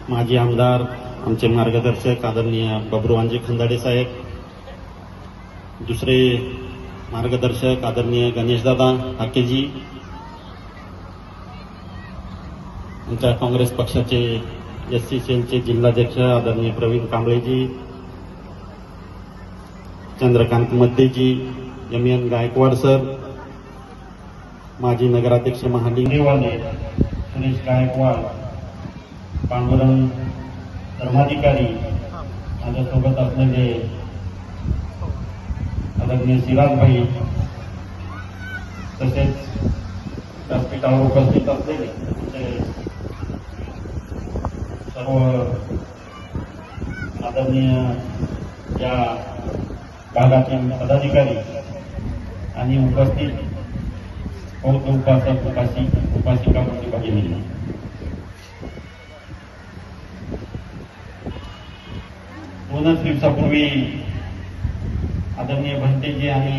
माजी आमदार आमचे मार्गदर्शक आदरणीय बबरूवांजी खंदाडे साहेब, दुसरे मार्गदर्शक आदरणीय गणेशदादा हाकेजी, आमच्या काँग्रेस पक्षाचे एससी सेलचे जिल्हाध्यक्ष आदरणीय प्रवीण कांबळेजी, चंद्रकांत मद्देजी, एम गायकवाड सर, माजी नगराध्यक्ष महालिंगेवाले सुरेश गायकवाड, पांडुरंग धर्माधिकारी, माझ्यासोबत असलेले आदरणीय सिराजभाई, तसेच व्यासपीठावर उपस्थित असलेले सर्व आदरणीय या भागातील पदाधिकारी आणि उपस्थित बौद्ध उपासक उपासिका भगिनी, दोनच दिवसापूर्वी आदरणीय भंतेजी आणि